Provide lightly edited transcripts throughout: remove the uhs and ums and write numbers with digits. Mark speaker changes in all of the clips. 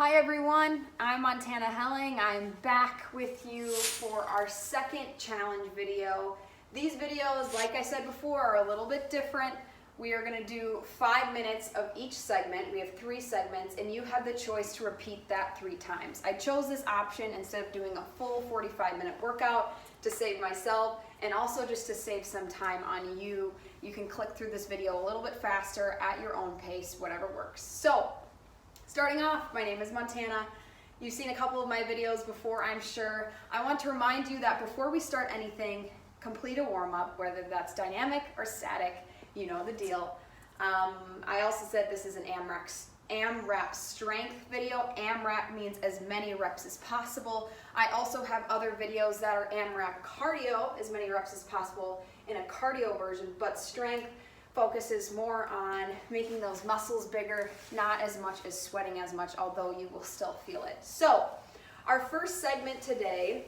Speaker 1: Hi everyone, I'm Montana Helling. I'm back with you for our second challenge video. These videos, like I said before, are a little bit different. We are going to do 5 minutes of each segment. We have 3 segments and you have the choice to repeat that 3 times. I chose this option instead of doing a full 45-minute workout to save myself and also just to save some time on you. You can click through this video a little bit faster at your own pace, whatever works. So, starting off, my name is Montana. You've seen a couple of my videos before, I'm sure. I want to remind you that before we start anything, complete a warm-up, whether that's dynamic or static, you know the deal. I also said this is an AMRAP strength video. AMRAP means as many reps as possible. I also have other videos that are AMRAP cardio, as many reps as possible in a cardio version, but strength focuses more on making those muscles bigger, not as much as sweating as much, although you will still feel it. So, our first segment today,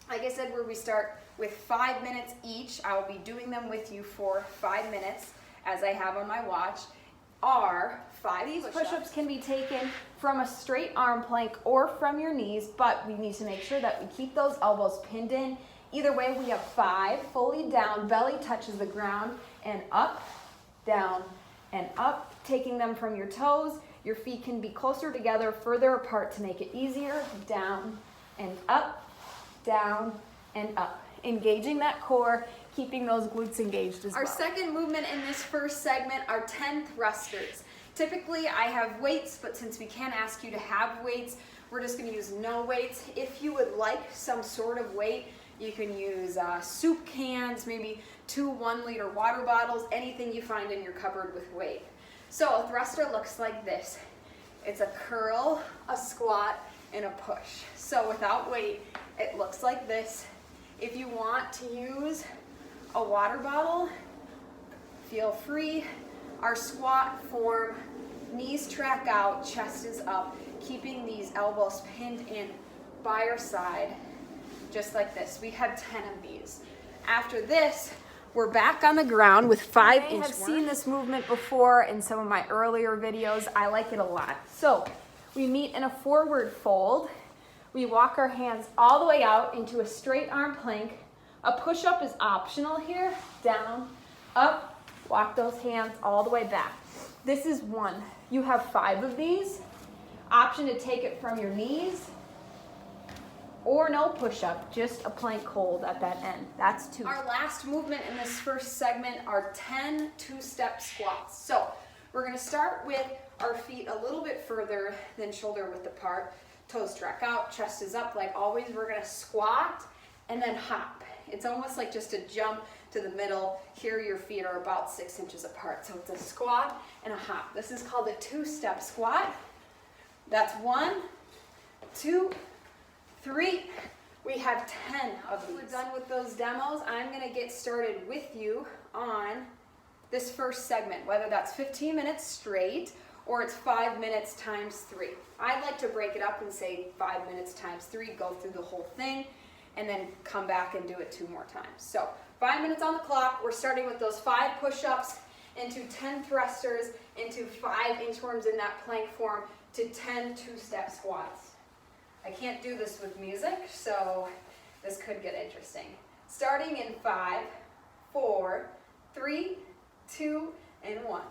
Speaker 1: like I said, where we start with 5 minutes each, I will be doing them with you for 5 minutes, as I have on my watch, are 5 push-ups. These push-ups can be taken from a straight arm plank or from your knees, but we need to make sure that we keep those elbows pinned in. Either way, we have 5, fully down, belly touches the ground, and up, down and up, taking them from your toes. Your feet can be closer together, further apart to make it easier. Down and up, down and up. Engaging that core, keeping those glutes engaged as well. Our second movement in this first segment are 10 thrusters. Typically I have weights, but since we can't ask you to have weights, we're just going to use no weights. If you would like some sort of weight, you can use soup cans, maybe 2 1-liter water bottles, anything you find in your cupboard with weight. So a thruster looks like this. It's a curl, a squat, and a push. So without weight, it looks like this. If you want to use a water bottle, feel free. Our squat form, knees track out, chest is up, keeping these elbows pinned in by our side. Just like this. We have 10 of these. After this, we're back on the ground with 5-inch. I have seen this movement before in some of my earlier videos. I like it a lot. So we meet in a forward fold. We walk our hands all the way out into a straight arm plank. A push-up is optional here. Down, up, walk those hands all the way back. This is 1. You have 5 of these. Option to take it from your knees, or no push-up, just a plank hold at that end. That's 2. Our last movement in this first segment are 10 two-step squats. So we're going to start with our feet a little bit further than shoulder width apart. Toes track out, chest is up like always. We're going to squat and then hop. It's almost like just a jump to the middle. Here your feet are about 6 inches apart. So it's a squat and a hop. This is called a two-step squat. That's 1, 2, 3, we have 10 of these. We're done with those demos. I'm going to get started with you on this first segment, whether that's 15 minutes straight or it's 5 minutes times 3. I'd like to break it up and say 5 minutes times 3, go through the whole thing, and then come back and do it 2 more times. So 5 minutes on the clock. We're starting with those 5 push-ups into 10 thrusters into 5 inchworms in that plank form to 10 two-step squats. I can't do this with music, so this could get interesting. Starting in 5, 4, 3, 2, and 1.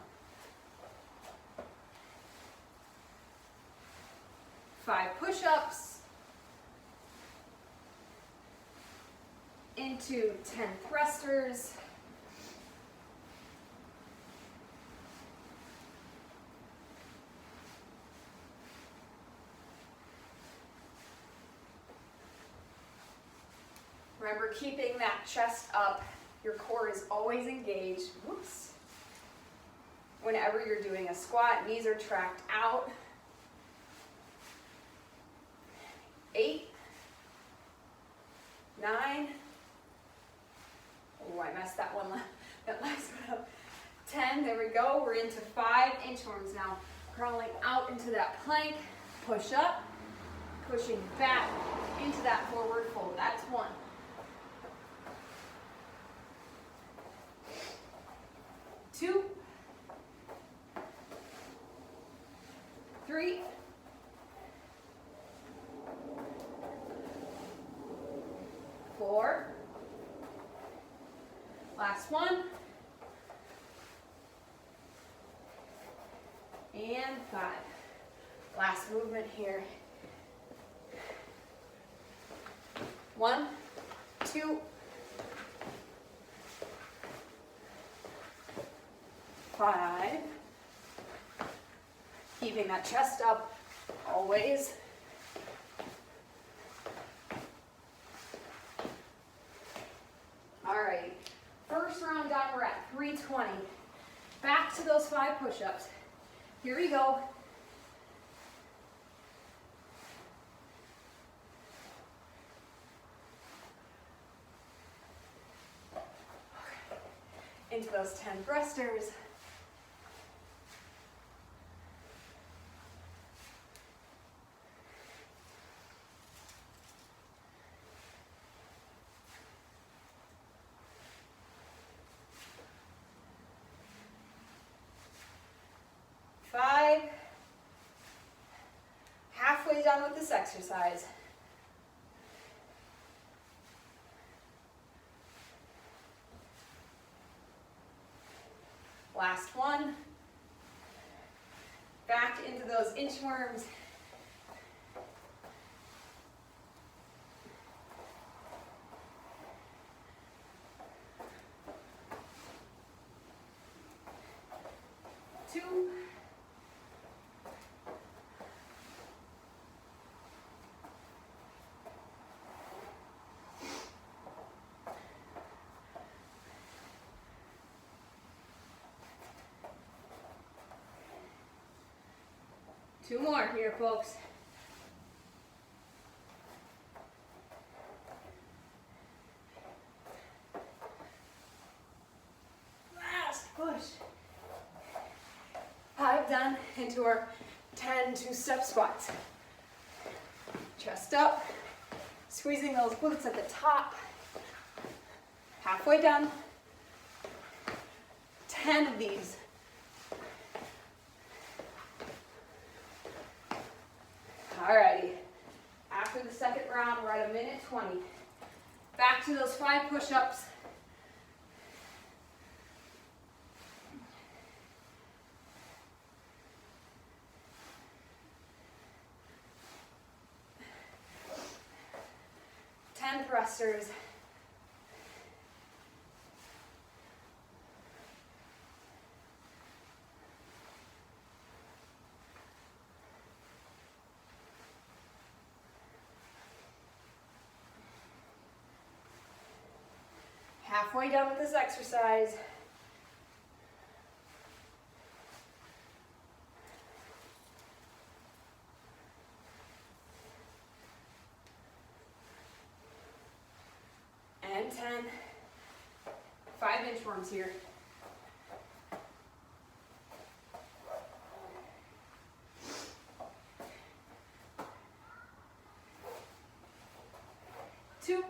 Speaker 1: 5 push-ups into 10 thrusters. Remember, keeping that chest up, your core is always engaged. Whoops. Whenever you're doing a squat, knees are tracked out. 8, 9, oh, I messed that last one up. 10, there we go. We're into 5 inchworms now. Crawling out into that plank, push up, pushing back into that forward fold. That's 1. 2, 3, 4. Last one. And 5. Last movement here. 1, 2, 5. Keeping that chest up always. All right, first round done, we're at 320. Back to those 5 push-ups. Here we go. Into those 10 thrusters. Halfway done with this exercise. Last one. Back into those inchworms. Two. Two more here, folks. Last push. 5 done into our 10 two-step squats. Chest up, squeezing those glutes at the top. Halfway done. 10 of these. Alrighty, after the second round, we're at 1:20. Back to those 5 push-ups. Thrusters. Halfway done with this exercise. And 10. 5 inchworms here. Two.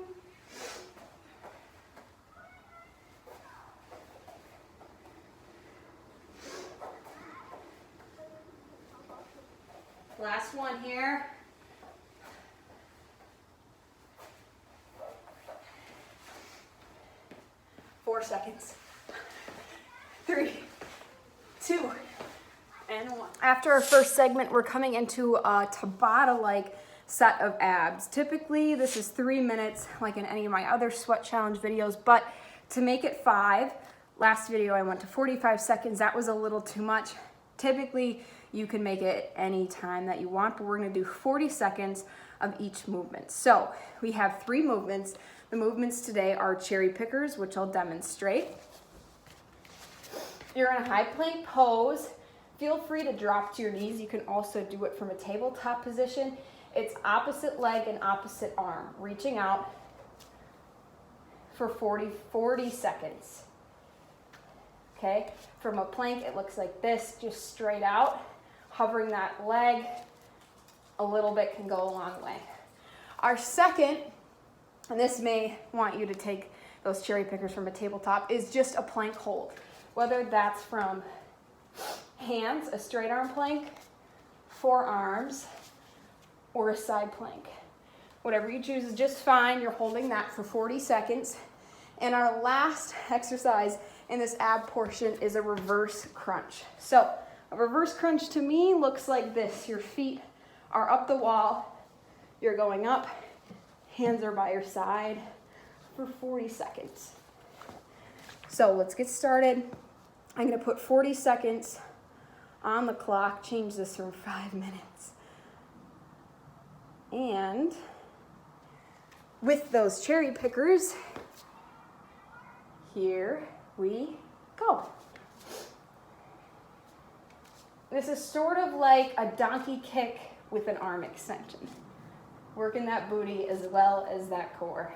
Speaker 1: Last one here. 4 seconds. 3, 2, and 1. After our first segment, we're coming into a Tabata-like set of abs. Typically, this is 3 minutes, like in any of my other sweat challenge videos, but to make it 5, last video I went to 45 seconds. That was a little too much. Typically, you can make it any time that you want, but we're gonna do 40 seconds of each movement. So we have 3 movements. The movements today are cherry pickers, which I'll demonstrate. You're in a high plank pose. Feel free to drop to your knees. You can also do it from a tabletop position. It's opposite leg and opposite arm, reaching out for 40 seconds. Okay, from a plank, it looks like this, just straight out. Hovering that leg a little bit can go a long way. Our second, and this may want you to take those cherry pickers from a tabletop, is just a plank hold. Whether that's from hands, a straight arm plank, forearms, or a side plank. Whatever you choose is just fine. You're holding that for 40 seconds. And our last exercise in this ab portion is a reverse crunch. So a reverse crunch to me looks like this. Your feet are up the wall. You're going up. Hands are by your side for 40 seconds. So let's get started. I'm going to put 40 seconds on the clock. Change this from 5 minutes. And with those cherry pickers, here we go. This is sort of like a donkey kick with an arm extension. Working that booty as well as that core.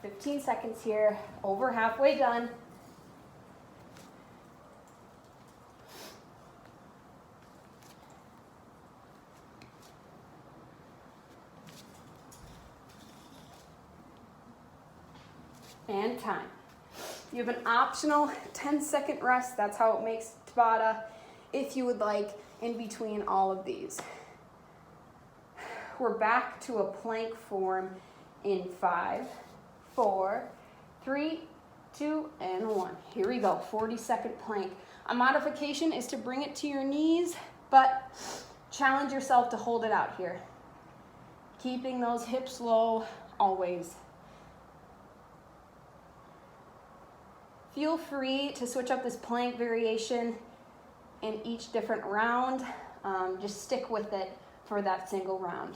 Speaker 1: "15 seconds here, over halfway done. And time. You have an optional 10-second rest. That's how it makes Tabata, if you would like, in between all of these. We're back to a plank form in 5, 4, 3, 2, and 1. Here we go, 40-second plank. A modification is to bring it to your knees, but challenge yourself to hold it out here. Keeping those hips low always. Feel free to switch up this plank variation in each different round. Just stick with it for that single round.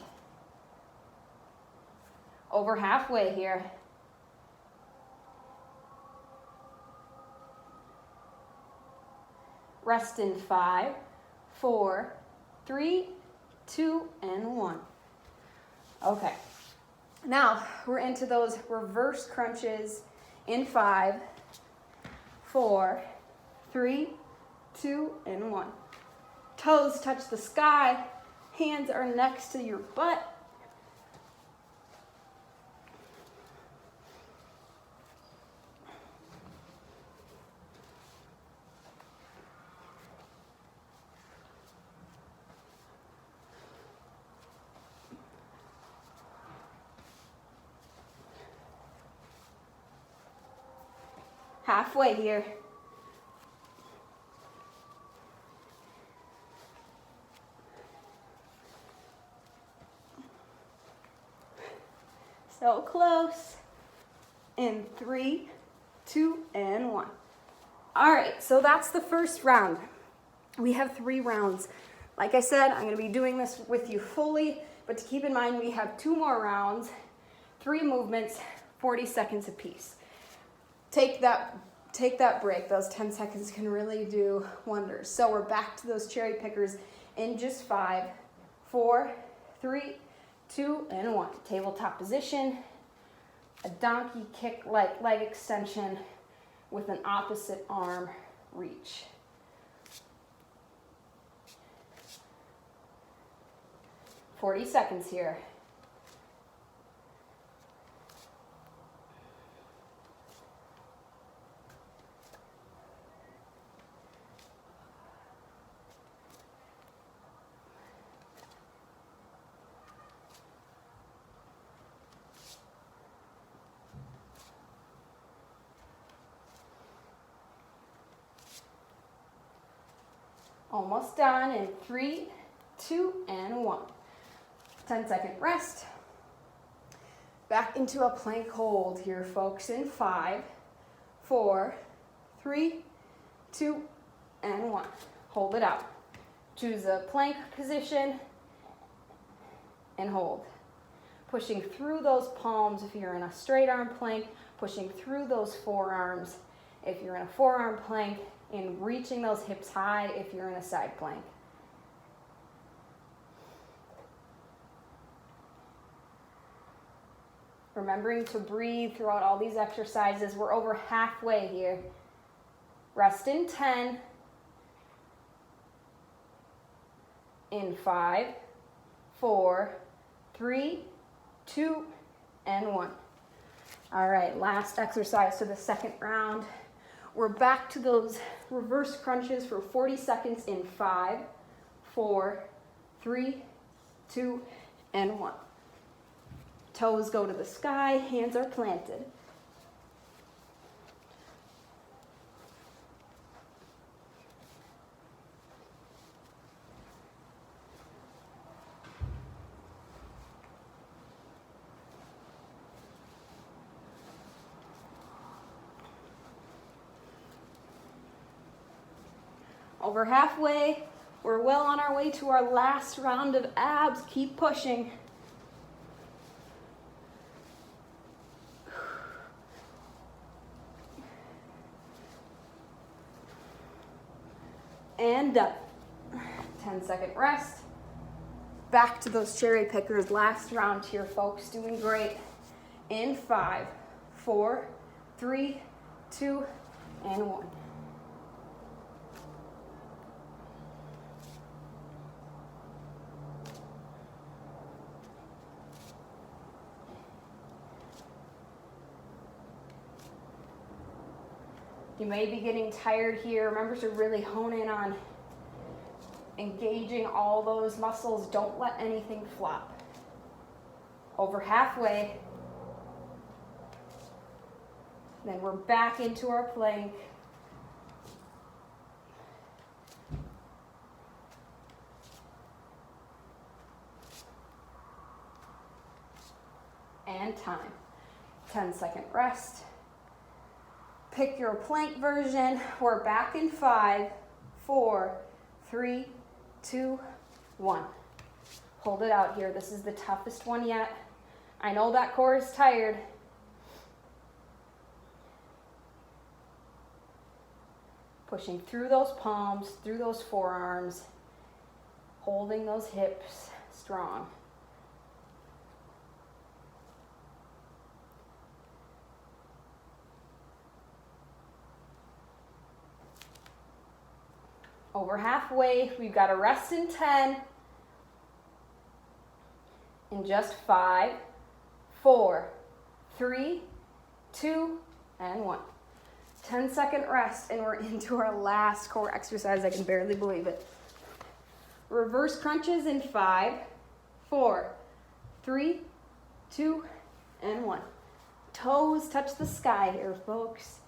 Speaker 1: Over halfway here. Rest in 5, 4, 3, 2, and 1. Okay, now we're into those reverse crunches in 5, 4, 3, 2, and 1. Toes touch the sky. Hands are next to your butt. Halfway here. So close. In 3, 2, and 1. All right, so that's the first round. We have 3 rounds. Like I said, I'm going to be doing this with you fully, but to keep in mind, we have 2 more rounds, 3 movements, 40 seconds apiece. Take that break. Those 10 seconds can really do wonders. So we're back to those cherry pickers in just 5, 4, 3, 2, and 1. Tabletop position, a donkey kick like leg extension with an opposite arm reach. "40 seconds here. Almost done in 3, 2, and 1. 10-second rest. Back into a plank hold here, folks, in 5, 4, 3, 2, and 1. Hold it out. Choose a plank position and hold. Pushing through those palms if you're in a straight arm plank, pushing through those forearms if you're in a forearm plank, and reaching those hips high if you're in a side plank. Remembering to breathe throughout all these exercises. We're over halfway here. Rest in 10. In 5, 4, 3, 2, and 1. All right, last exercise to the second round. We're back to those reverse crunches for 40 seconds in 5, 4, 3, 2, and 1. Toes go to the sky, hands are planted. Over halfway, we're well on our way to our last round of abs. Keep pushing. And done. 10-second rest. Back to those cherry pickers. Last round here, folks. Doing great. In 5, 4, 3, 2, and 1. You may be getting tired here. Remember to really hone in on engaging all those muscles. Don't let anything flop. Over halfway. Then we're back into our plank. And time. 10-second rest. Pick your plank version. We're back in 5, 4, 3, 2, 1. Hold it out here. This is the toughest one yet. I know that core is tired. Pushing through those palms, through those forearms, holding those hips strong. Over halfway, we've got a rest in 10, in just 5, 4, 3, 2, and 1. 10-second rest, and we're into our last core exercise. I can barely believe it. Reverse crunches in 5, 4, 3, 2, and 1. Toes touch the sky here, folks.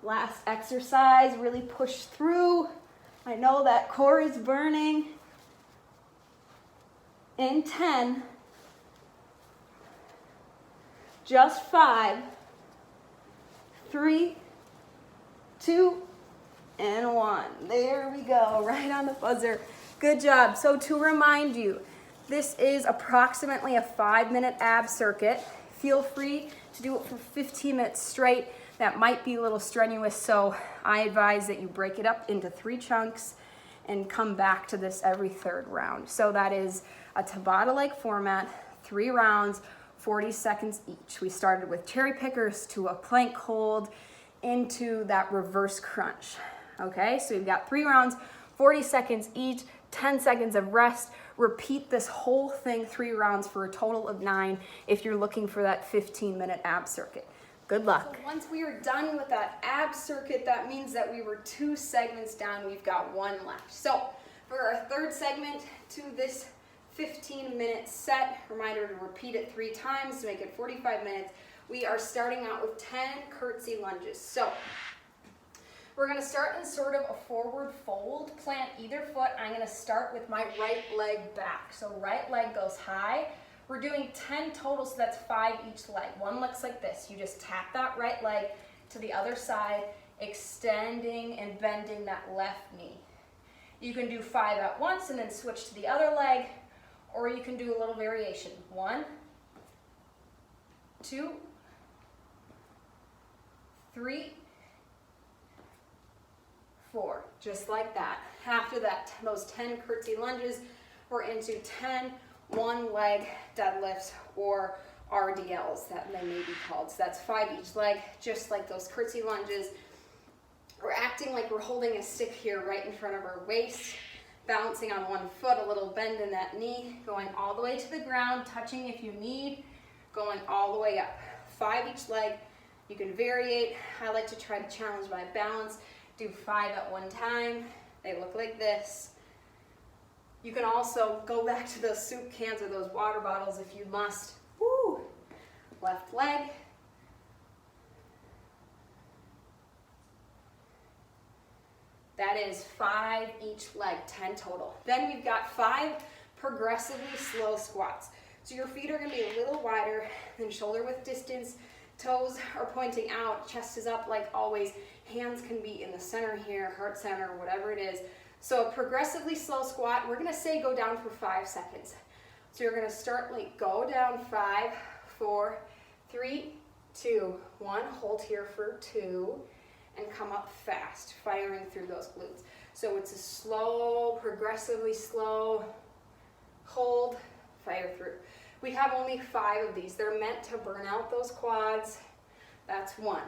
Speaker 1: Last exercise, really push through. I know that core is burning. In 10, just 5, 3, 2, and 1. There we go, right on the buzzer. Good job. So to remind you, this is approximately a 5-minute ab circuit. Feel free to do it for 15 minutes straight. That might be a little strenuous, so I advise that you break it up into 3 chunks and come back to this every 3rd round. So that is a Tabata-like format, 3 rounds, 40 seconds each. We started with cherry pickers to a plank hold into that reverse crunch. Okay, so we've got 3 rounds, 40 seconds each, 10 seconds of rest. Repeat this whole thing 3 rounds for a total of 9 if you're looking for that 15-minute ab circuit. Good luck. So once we are done with that ab circuit, that means that we were 2 segments down. We've got 1 left. So for our 3rd segment to this 15-minute set, reminder to repeat it 3 times to make it 45 minutes. We are starting out with 10 curtsy lunges. So we're going to start in sort of a forward fold. Plant either foot. I'm going to start with my right leg back. So right leg goes high. We're doing 10 total, so that's 5 each leg. One looks like this. You just tap that right leg to the other side, extending and bending that left knee. You can do 5 at once and then switch to the other leg, or you can do a little variation. 1, 2, 3, 4, just like that. After that, those 10 curtsy lunges, we're into 10 one leg deadlifts or RDLs that they may be called. So that's 5 each leg, just like those curtsy lunges. We're acting like we're holding a stick here right in front of our waist, balancing on one foot, a little bend in that knee, going all the way to the ground, touching if you need, going all the way up. 5 each leg. You can variate. I like to try to challenge my balance. Do 5 at one time. They look like this. You can also go back to those soup cans or those water bottles if you must. Woo! Left leg. That is 5 each leg, 10 total. Then we've got 5 progressively slow squats. So your feet are going to be a little wider than shoulder width distance. Toes are pointing out, chest is up like always. Hands can be in the center here, heart center, whatever it is. So a progressively slow squat, we're going to say go down for 5 seconds. So you're going to start like go down 5, 4, 3, 2, 1. Hold here for 2 and come up fast, firing through those glutes. So it's a slow, progressively slow, hold, fire through. We have only 5 of these. They're meant to burn out those quads. That's 1.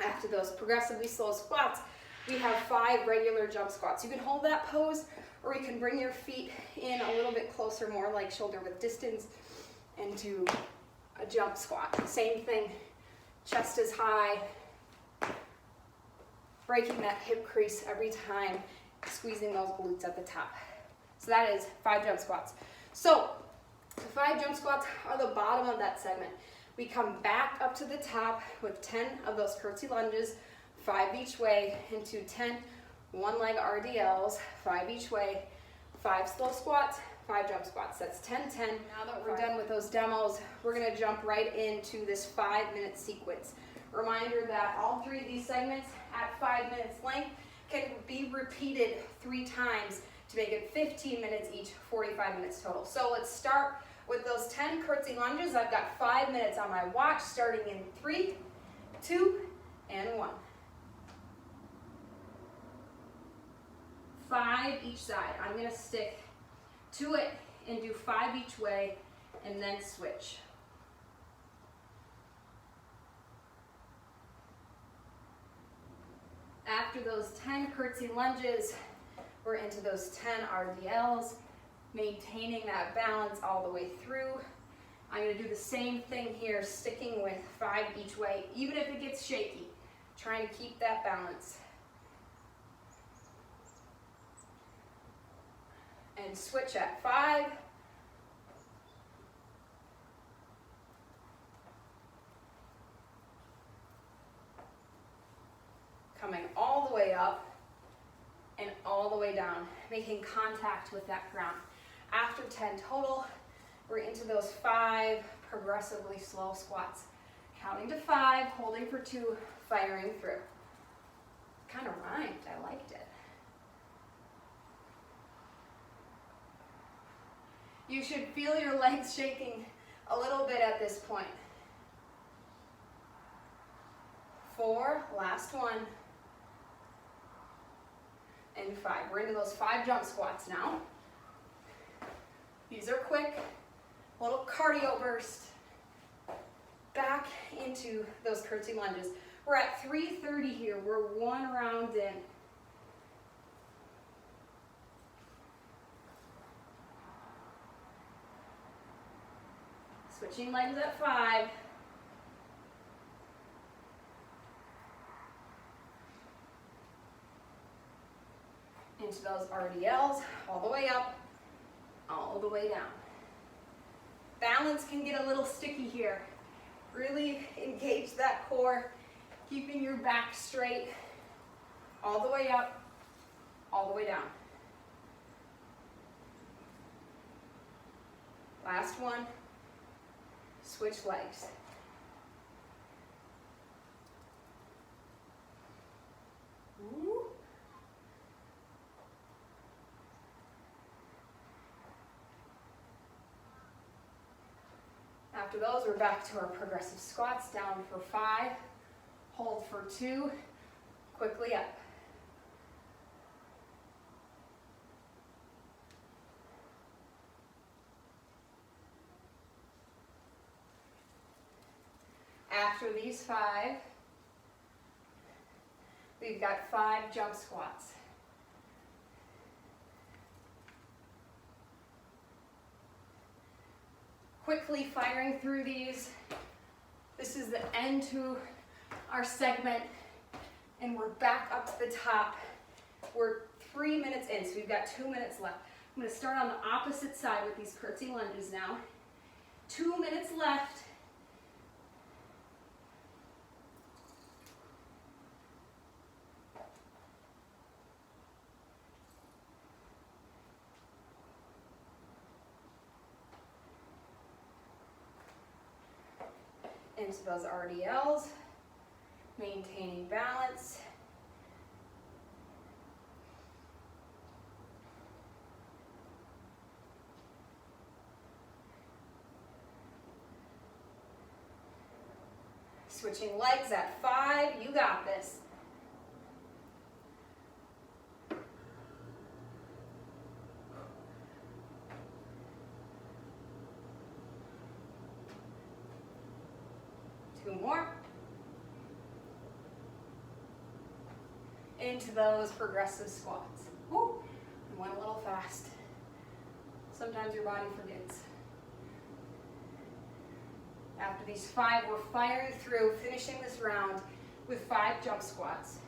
Speaker 1: After those progressively slow squats, we have 5 regular jump squats. You can hold that pose, or you can bring your feet in a little bit closer, more like shoulder width distance, into a jump squat. Same thing, chest is high, breaking that hip crease every time, squeezing those glutes at the top. So that is 5 jump squats. So the 5 jump squats are the bottom of that segment. We come back up to the top with 10 of those curtsy lunges, 5 each way, into 10 one-leg RDLs, 5 each way, 5 slow squats, 5 jump squats. That's 10, 10. Now that we're done with those demos, we're going to jump right into this 5-minute sequence. Reminder that all 3 of these segments at 5 minutes length can be repeated 3 times to make it 15 minutes each, 45 minutes total. So let's start with those 10 curtsy lunges. I've got 5 minutes on my watch, starting in 3, 2, and 1. 5 each side. I'm going to stick to it and do 5 each way and then switch. After those 10 curtsy lunges, we're into those 10 RDLs, maintaining that balance all the way through. I'm going to do the same thing here, sticking with 5 each way, even if it gets shaky, trying to keep that balance. And switch at 5. Coming all the way up and all the way down, making contact with that ground. After 10 total, we're into those 5 progressively slow squats. Counting to 5, holding for 2, firing through. Kind of rhymed, I liked it. You should feel your legs shaking a little bit at this point. 4, last one. And 5. We're into those 5 jump squats now. These are quick, little cardio burst. Back into those curtsy lunges. We're at 3:30 here. We're 1 round in. Switching legs at 5. Into those RDLs, all the way up, all the way down. Balance can get a little sticky here. Really engage that core, keeping your back straight, all the way up, all the way down. Last one, switch legs. Ooh. After those, we're back to our progressive squats, down for 5, hold for 2, quickly up. After these 5, we've got 5 jump squats. Quickly firing through these. This is the end to our segment, and we're back up to the top. We're 3 minutes in, so we've got 2 minutes left. I'm going to start on the opposite side with these curtsy lunges now. 2 minutes left. Into those RDLs, maintaining balance. Switching legs at 5, you got this. Two more. Into those progressive squats. Woo, I went a little fast. Sometimes your body forgets. After these 5, we're firing through, finishing this round with 5 jump squats.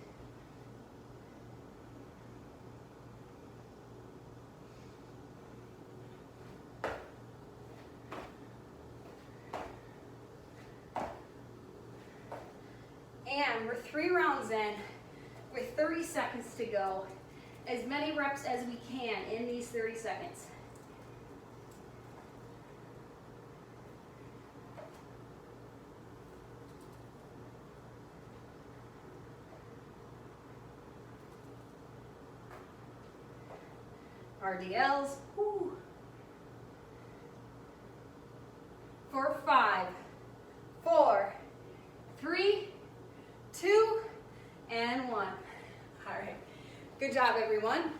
Speaker 1: And we're 3 rounds in with 30 seconds to go. As many reps as we can in these 30 seconds. RDLs. Woo. For 5, 4, 3, 2, and 1. All right. Good job, everyone.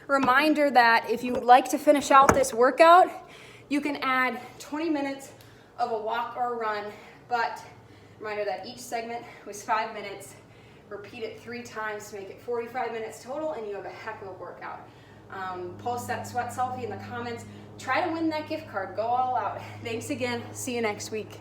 Speaker 1: Reminder that if you would like to finish out this workout, you can add 20 minutes of a walk or run, but reminder that each segment was 5 minutes. Repeat it 3 times to make it 45 minutes total, and you have a heck of a workout. Post that sweat selfie in the comments. Try to win that gift card. Go all out. Thanks again. See you next week.